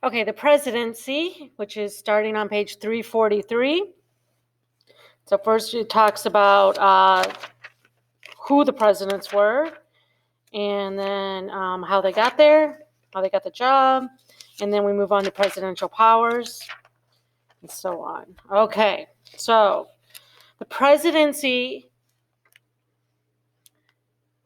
Okay, the presidency, which is starting on page 343. So first it talks about who the presidents were, and then how they got there, how they got the job, and then we move on to presidential powers, and so on. Okay, so the presidency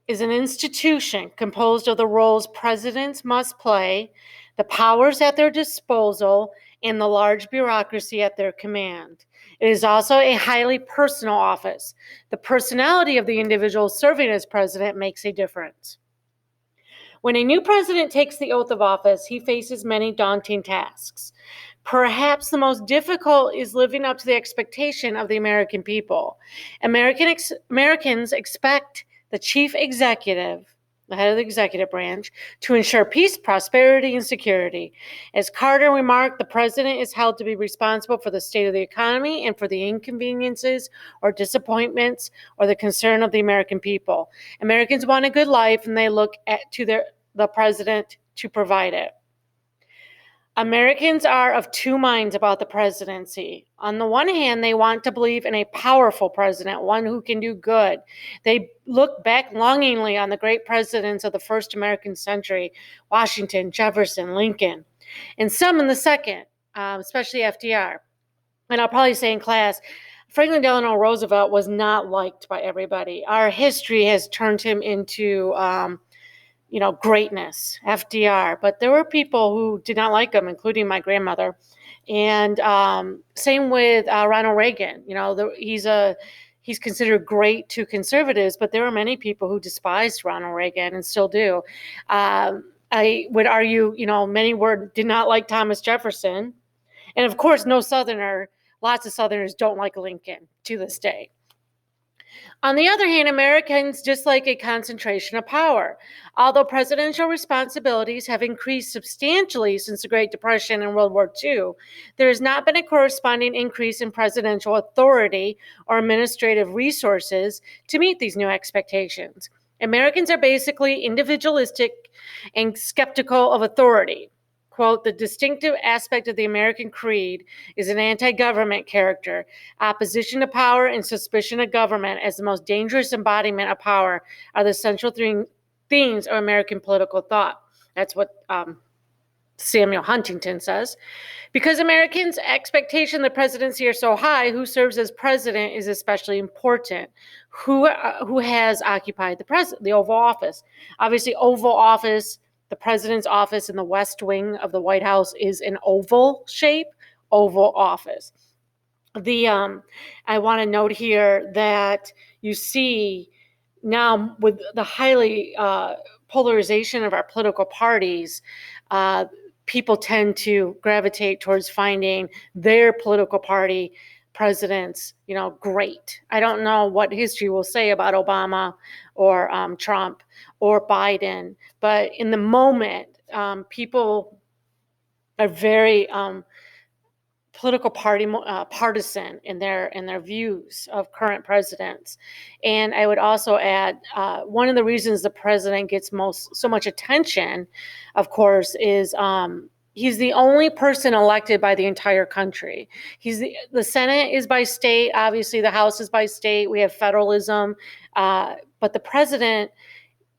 is an institution composed of the roles presidents must play, the powers at their disposal, and the large bureaucracy at their command. It is also a highly personal office. The personality of the individual serving as president makes a difference. When a new president takes the oath of office, he faces many daunting tasks. Perhaps the most difficult is living up to the expectation of the American people. Americans expect the chief executive, the head of the executive branch, to ensure peace, prosperity, and security. As Carter remarked, the president is held to be responsible for the state of the economy and for the inconveniences or disappointments or the concern of the American people. Americans want a good life, and they look to the president to provide it. Americans are of two minds about the presidency. On the one hand, they want to believe in a powerful president, one who can do good. They look back longingly on the great presidents of the first American century, Washington, Jefferson, Lincoln, and some in the second, especially FDR. And I'll probably say in class, Franklin Delano Roosevelt was not liked by everybody. Our history has turned him into greatness, FDR. But there were people who did not like him, including my grandmother. And same with Ronald Reagan. He's considered great to conservatives, but there were many people who despised Ronald Reagan and still do. I would argue, many did not like Thomas Jefferson. And of course, lots of Southerners don't like Lincoln to this day. On the other hand, Americans dislike a concentration of power. Although presidential responsibilities have increased substantially since the Great Depression and World War II, there has not been a corresponding increase in presidential authority or administrative resources to meet these new expectations. Americans are basically individualistic and skeptical of authority. Quote, the distinctive aspect of the American creed is an anti-government character. Opposition to power and suspicion of government as the most dangerous embodiment of power are the central themes of American political thought. That's what Samuel Huntington says. Because Americans' expectation of the presidency are so high, who serves as president is especially important. Who has occupied the Oval Office? Obviously, Oval Office, the president's office in the West Wing of the White House is an oval shape, Oval Office. I want to note here that you see now with the highly polarization of our political parties, people tend to gravitate towards finding their political party presidents, great. I don't know what history will say about Obama or Trump or Biden, but in the moment, people are very political party partisan in their views of current presidents. And I would also add one of the reasons the president gets so much attention, of course, is he's the only person elected by the entire country. The Senate is by state. Obviously, the House is by state. We have federalism, but the president,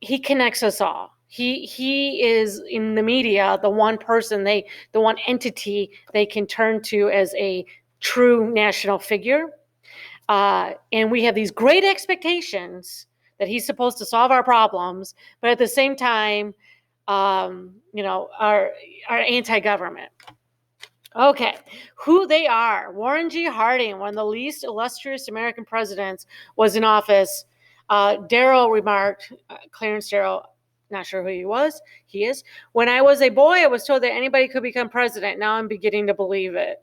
he connects us all. He is in the media, the one person the one entity they can turn to as a true national figure. And we have these great expectations that he's supposed to solve our problems, but at the same time, are anti-government. Okay, who they are. Warren G. Harding, one of the least illustrious American presidents, was in office. Darrell remarked, Clarence Darrell, not sure who he is. When I was a boy, I was told that anybody could become president. Now I'm beginning to believe it.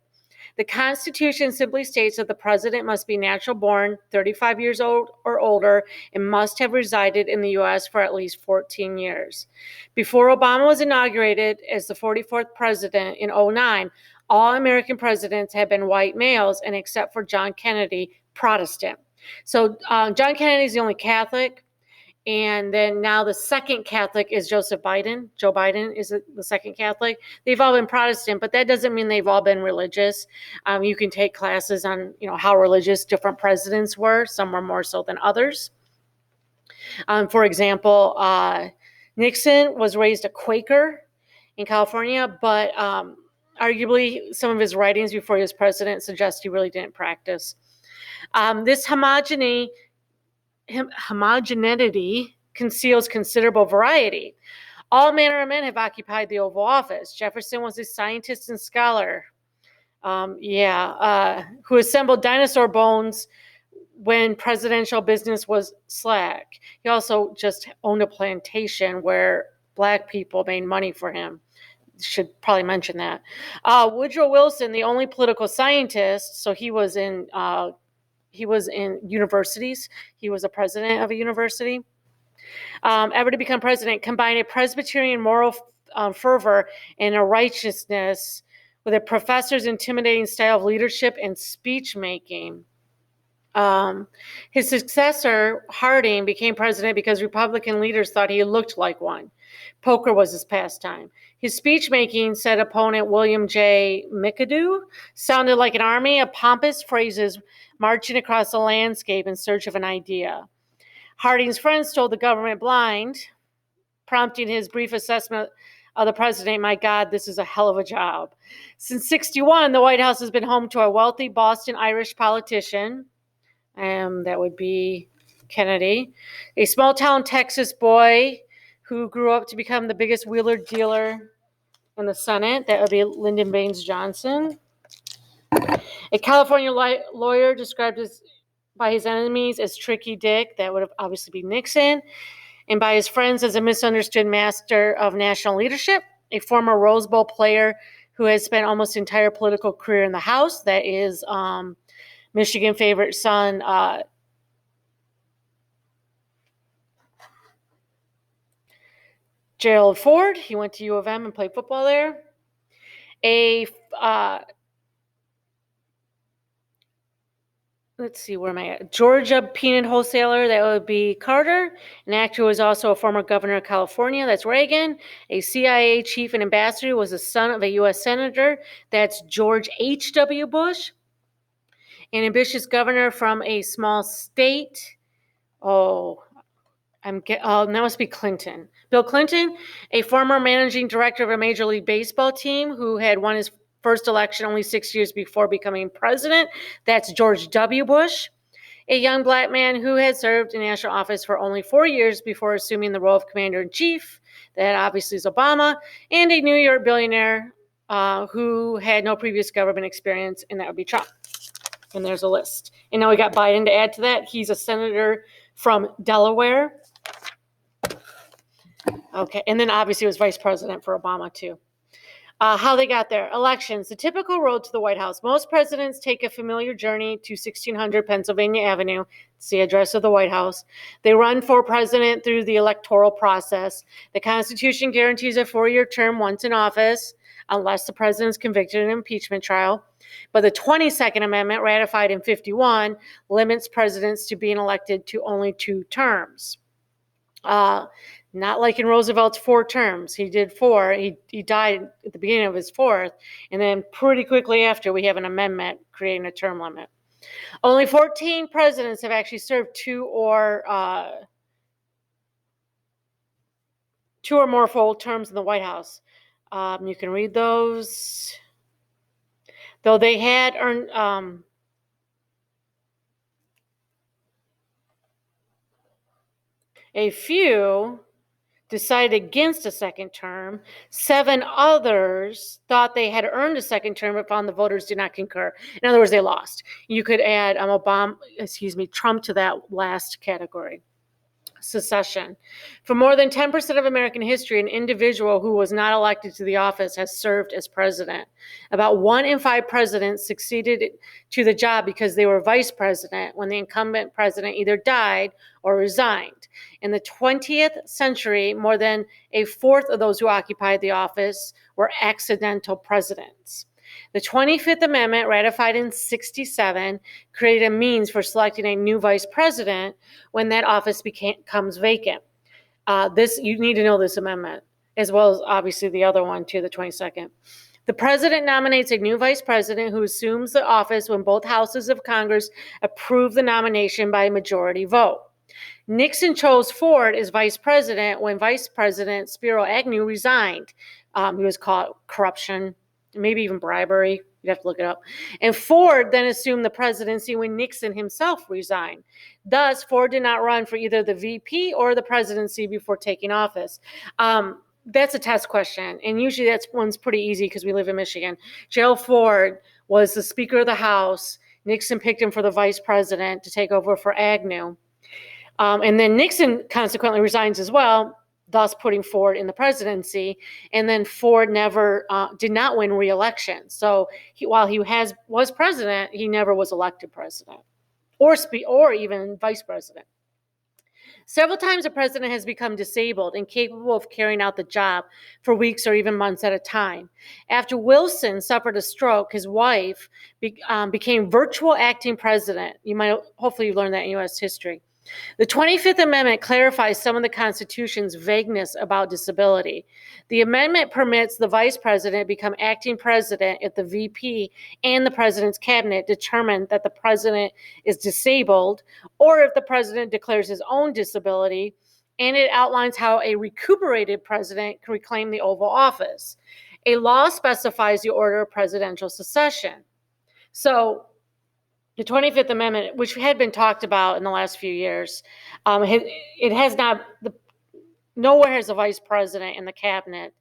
The Constitution simply states that the president must be natural born, 35 years old or older, and must have resided in the U.S. for at least 14 years. Before Obama was inaugurated as the 44th president in 2009, all American presidents had been white males, and except for John Kennedy, Protestant. So John Kennedy is the only Catholic. And then now the second Catholic is Joe Biden is the second Catholic. They've all been Protestant, but that doesn't mean they've all been religious. You can take classes on, how religious different presidents were. Some were more so than others. For example, Nixon was raised a Quaker in California, but arguably some of his writings before he was president suggest he really didn't practice. This homogeneity conceals considerable variety. All manner of men have occupied the Oval Office. Jefferson was a scientist and scholar, who assembled dinosaur bones when presidential business was slack. He also just owned a plantation where Black people made money for him. Should probably mention that. Woodrow Wilson, the only political scientist, so he was in universities. He was a president of a university. Ever to become president, combined a Presbyterian moral fervor and a righteousness with a professor's intimidating style of leadership and speech making. His successor, Harding, became president because Republican leaders thought he looked like one. Poker was his pastime. His speech-making, said opponent William J. McAdoo, sounded like an army of pompous phrases marching across the landscape in search of an idea. Harding's friends told the government blind, prompting his brief assessment of the president, "My God, this is a hell of a job." Since 1961, the White House has been home to a wealthy Boston Irish politician, that would be Kennedy, a small-town Texas boy who grew up to become the biggest wheeler dealer in the Senate. That would be Lyndon Baines Johnson. A California lawyer described by his enemies as Tricky Dick. That would obviously be Nixon. And by his friends as a misunderstood master of national leadership. A former Rose Bowl player who has spent almost his entire political career in the House. That is Michigan favorite son, Gerald Ford. He went to U of M and played football there. Let's see, where am I at? Georgia peanut wholesaler, that would be Carter. An actor who was also a former governor of California, that's Reagan. A CIA chief and ambassador was the son of a U.S. senator, that's George H.W. Bush. An ambitious governor from a small state, that must be Clinton. Bill Clinton, a former managing director of a Major League Baseball team who had won his first election only 6 years before becoming president. That's George W. Bush. A young Black man who had served in national office for only 4 years before assuming the role of commander-in-chief. That obviously is Obama. And a New York billionaire who had no previous government experience, and that would be Trump. And there's a list. And now we got Biden to add to that. He's a senator from Delaware. Okay, and then obviously he was vice president for Obama too. How they got there. Elections. The typical road to the White House. Most presidents take a familiar journey to 1600 Pennsylvania Avenue. It's the address of the White House. They run for president through the electoral process. The Constitution guarantees a 4-year term once in office, unless the president is convicted in an impeachment trial. But the 22nd Amendment, ratified in 1951, limits presidents to being elected to only 2 terms. Not like in Roosevelt's 4 terms. He did 4. He died at the beginning of his 4th. And then pretty quickly after, we have an amendment creating a term limit. Only 14 presidents have actually served 2 or more full terms in the White House. You can read those. Though they had earned a few decided against a second term. 7 others thought they had earned a second term but found the voters did not concur. In other words, they lost. You could add Trump to that last category. Secession. For more than 10% of American history, an individual who was not elected to the office has served as president. About 1 in 5 presidents succeeded to the job because they were vice president when the incumbent president either died or resigned. In the 20th century, more than a fourth of those who occupied the office were accidental presidents. The 25th Amendment, ratified in 1967, created a means for selecting a new vice president when that office becomes vacant. You need to know this amendment, as well as obviously the other one too, the 22nd. The president nominates a new vice president who assumes the office when both houses of Congress approve the nomination by a majority vote. Nixon chose Ford as vice president when Vice President Spiro Agnew resigned. He was caught corruption, maybe even bribery. You'd have to look it up. And Ford then assumed the presidency when Nixon himself resigned. Thus, Ford did not run for either the VP or the presidency before taking office. That's a test question, and usually that one's pretty easy because we live in Michigan. Gerald Ford was the Speaker of the House. Nixon picked him for the vice president to take over for Agnew. And then Nixon consequently resigns as well, thus putting Ford in the presidency. And then Ford never did not win re-election. So while he was president, he never was elected president or even vice president. Several times a president has become disabled, incapable of carrying out the job for weeks or even months at a time. After Wilson suffered a stroke, his wife became virtual acting president. Hopefully you learned that in U.S. history. The 25th Amendment clarifies some of the Constitution's vagueness about disability. The amendment permits the vice president to become acting president if the VP and the president's cabinet determine that the president is disabled, or if the president declares his own disability, and it outlines how a recuperated president can reclaim the Oval Office. A law specifies the order of presidential succession. So, the 25th Amendment, which had been talked about in the last few years, it has not, nowhere has the vice president and the cabinet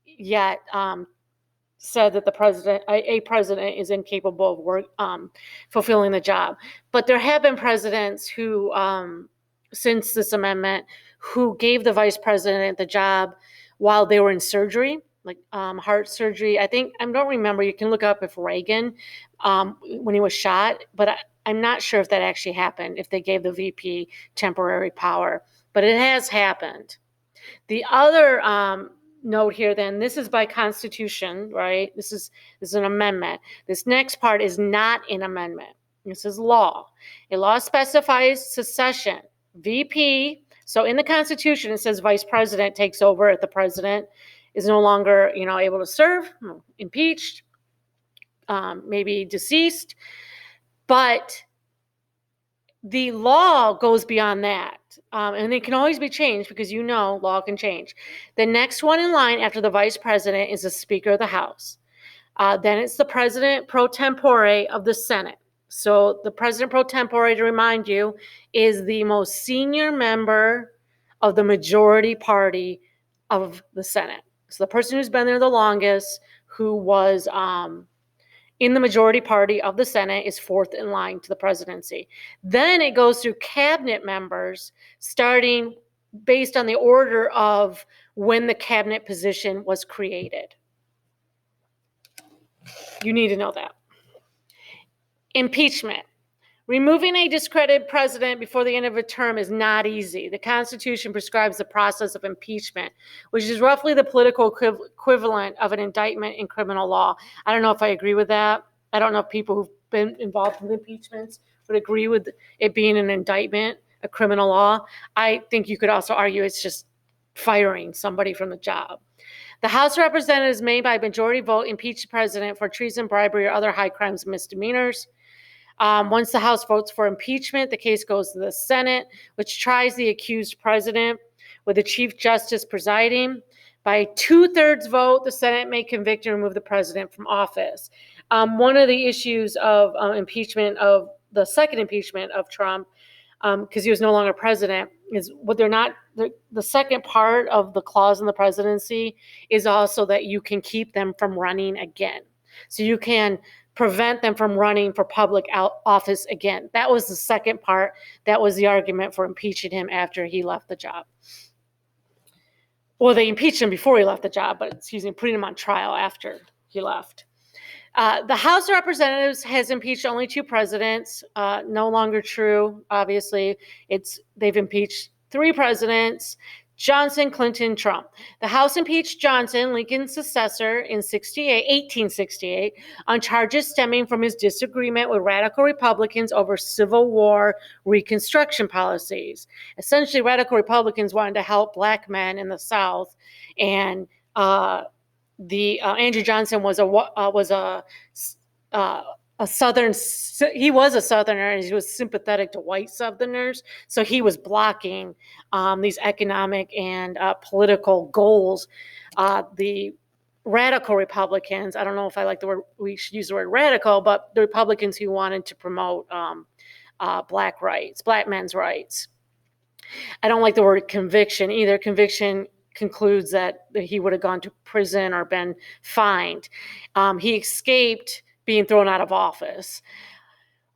yet said that a president is incapable of fulfilling the job. But there have been presidents who, since this amendment, who gave the vice president the job while they were in surgery, like heart surgery. I don't remember. You can look up if Reagan, when he was shot, but I'm not sure if that actually happened, if they gave the VP temporary power. But it has happened. The other note here, then, this is by Constitution, right? This is an amendment. This next part is not an amendment. This is law. A law specifies succession. VP. So in the Constitution, it says vice president takes over if the president is no longer, able to serve, impeached, maybe deceased. But the law goes beyond that. And it can always be changed because law can change. The next one in line after the vice president is the Speaker of the House. Then it's the president pro tempore of the Senate. So the president pro tempore, to remind you, is the most senior member of the majority party of the Senate. So the person who's been there the longest, who was in the majority party of the Senate, is fourth in line to the presidency. Then it goes through cabinet members, starting based on the order of when the cabinet position was created. You need to know that. Impeachment. Removing a discredited president before the end of a term is not easy. The Constitution prescribes the process of impeachment, which is roughly the political equivalent of an indictment in criminal law. I don't know if I agree with that. I don't know if people who've been involved in impeachments would agree with it being an indictment, a criminal law. I think you could also argue it's just firing somebody from the job. The House of Representatives may, by majority vote, impeach the president for treason, bribery, or other high crimes and misdemeanors. Once the House votes for impeachment, the case goes to the Senate, which tries the accused president with the Chief Justice presiding. By a 2/3 vote, the Senate may convict and remove the president from office. One of the issues of impeachment, of the second impeachment of Trump, because he was no longer president, is what they're not, the second part of the clause in the presidency is also that you can keep them from running again. So you can prevent them from running for public office again. That was the second part. That was the argument for impeaching him after he left the job. Well, they impeached him before he left the job, but putting him on trial after he left. The House of Representatives has impeached only 2 presidents. No longer true, obviously. They've impeached 3 presidents. Johnson, Clinton, Trump. The House impeached Johnson, Lincoln's successor, in 1868, on charges stemming from his disagreement with radical Republicans over Civil War Reconstruction policies. Essentially, radical Republicans wanted to help black men in the South, and Andrew Johnson was a Southern. He was a Southerner, and he was sympathetic to white Southerners. So he was blocking these economic and political goals. The radical Republicans, I don't know if I like the word, we should use the word radical, but the Republicans who wanted to promote black men's rights. I don't like the word conviction either. Conviction concludes that he would have gone to prison or been fined. He escaped being thrown out of office.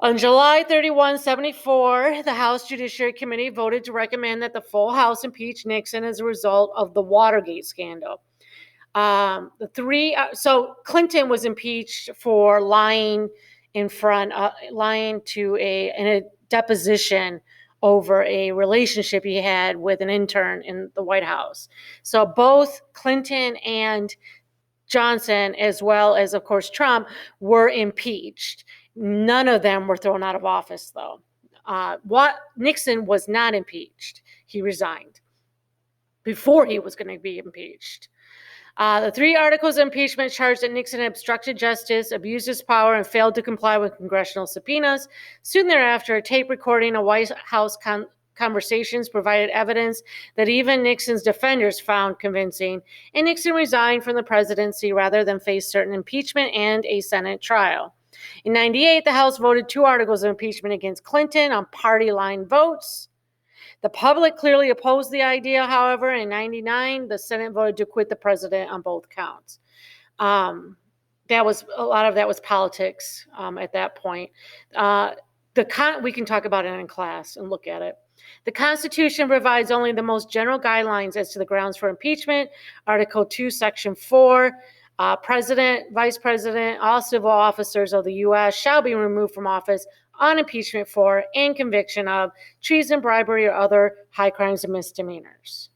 On July 31, 1974, the House Judiciary Committee voted to recommend that the full House impeach Nixon as a result of the Watergate scandal. So Clinton was impeached for lying in a deposition over a relationship he had with an intern in the White House. So both Clinton and Johnson, as well as, of course, Trump, were impeached. None of them were thrown out of office, though. Nixon was not impeached. He resigned before he was going to be impeached. The 3 articles of impeachment charged that Nixon obstructed justice, abused his power, and failed to comply with congressional subpoenas. Soon thereafter, a tape recording of White House conversations provided evidence that even Nixon's defenders found convincing, and Nixon resigned from the presidency rather than face certain impeachment and a Senate trial. In 1998, the House voted 2 articles of impeachment against Clinton on party line votes. The public clearly opposed the idea, however. In 1999, the Senate voted to acquit the president on both counts. A lot of that was politics at that point. We can talk about it in class and look at it. The Constitution provides only the most general guidelines as to the grounds for impeachment. Article 2, Section 4, President, Vice President, all civil officers of the U.S. shall be removed from office on impeachment for and conviction of treason, bribery, or other high crimes and misdemeanors.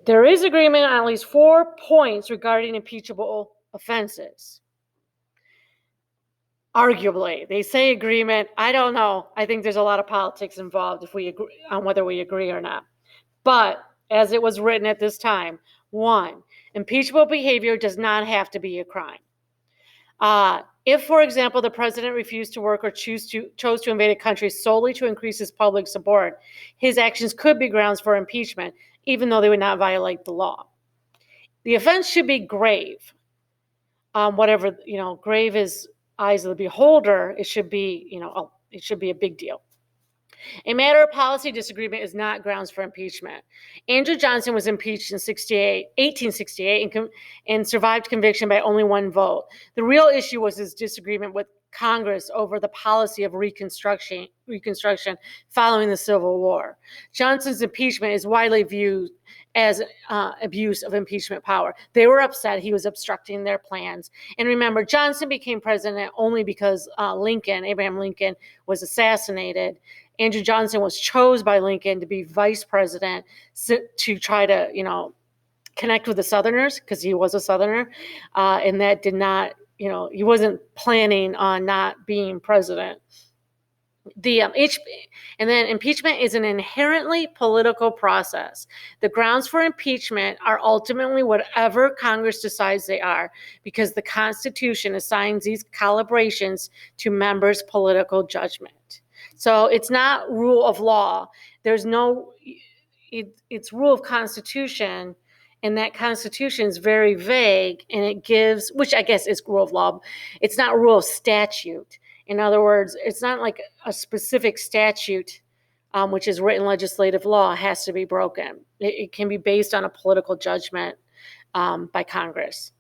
There is agreement on at least 4 points regarding impeachable offenses. Arguably, they say agreement. I don't know. I think there's a lot of politics involved if we agree on whether we agree or not. But as it was written at this time, 1, impeachable behavior does not have to be a crime. If, for example, the president refused to work or chose to invade a country solely to increase his public support, his actions could be grounds for impeachment, even though they would not violate the law. The offense should be grave. Grave is eyes of the beholder. It should be, it should be a big deal. A matter of policy disagreement is not grounds for impeachment. Andrew Johnson was impeached in 1868 and survived conviction by only 1 vote. The real issue was his disagreement with Congress over the policy of Reconstruction following the Civil War. Johnson's impeachment is widely viewed as abuse of impeachment power. They were upset he was obstructing their plans. And remember, Johnson became president only because Abraham Lincoln, was assassinated. Andrew Johnson was chosen by Lincoln to be vice president to try to, connect with the Southerners, because he was a Southerner, and that did not, he wasn't planning on not being president. And then impeachment is an inherently political process. The grounds for impeachment are ultimately whatever Congress decides they are, because the Constitution assigns these calibrations to members' political judgment. So it's not rule of law. It's rule of Constitution, and that Constitution is very vague, and it gives, which I guess is rule of law. It's not rule of statute. In other words, it's not like a specific statute, which is written legislative law, has to be broken. It can be based on a political judgment by Congress.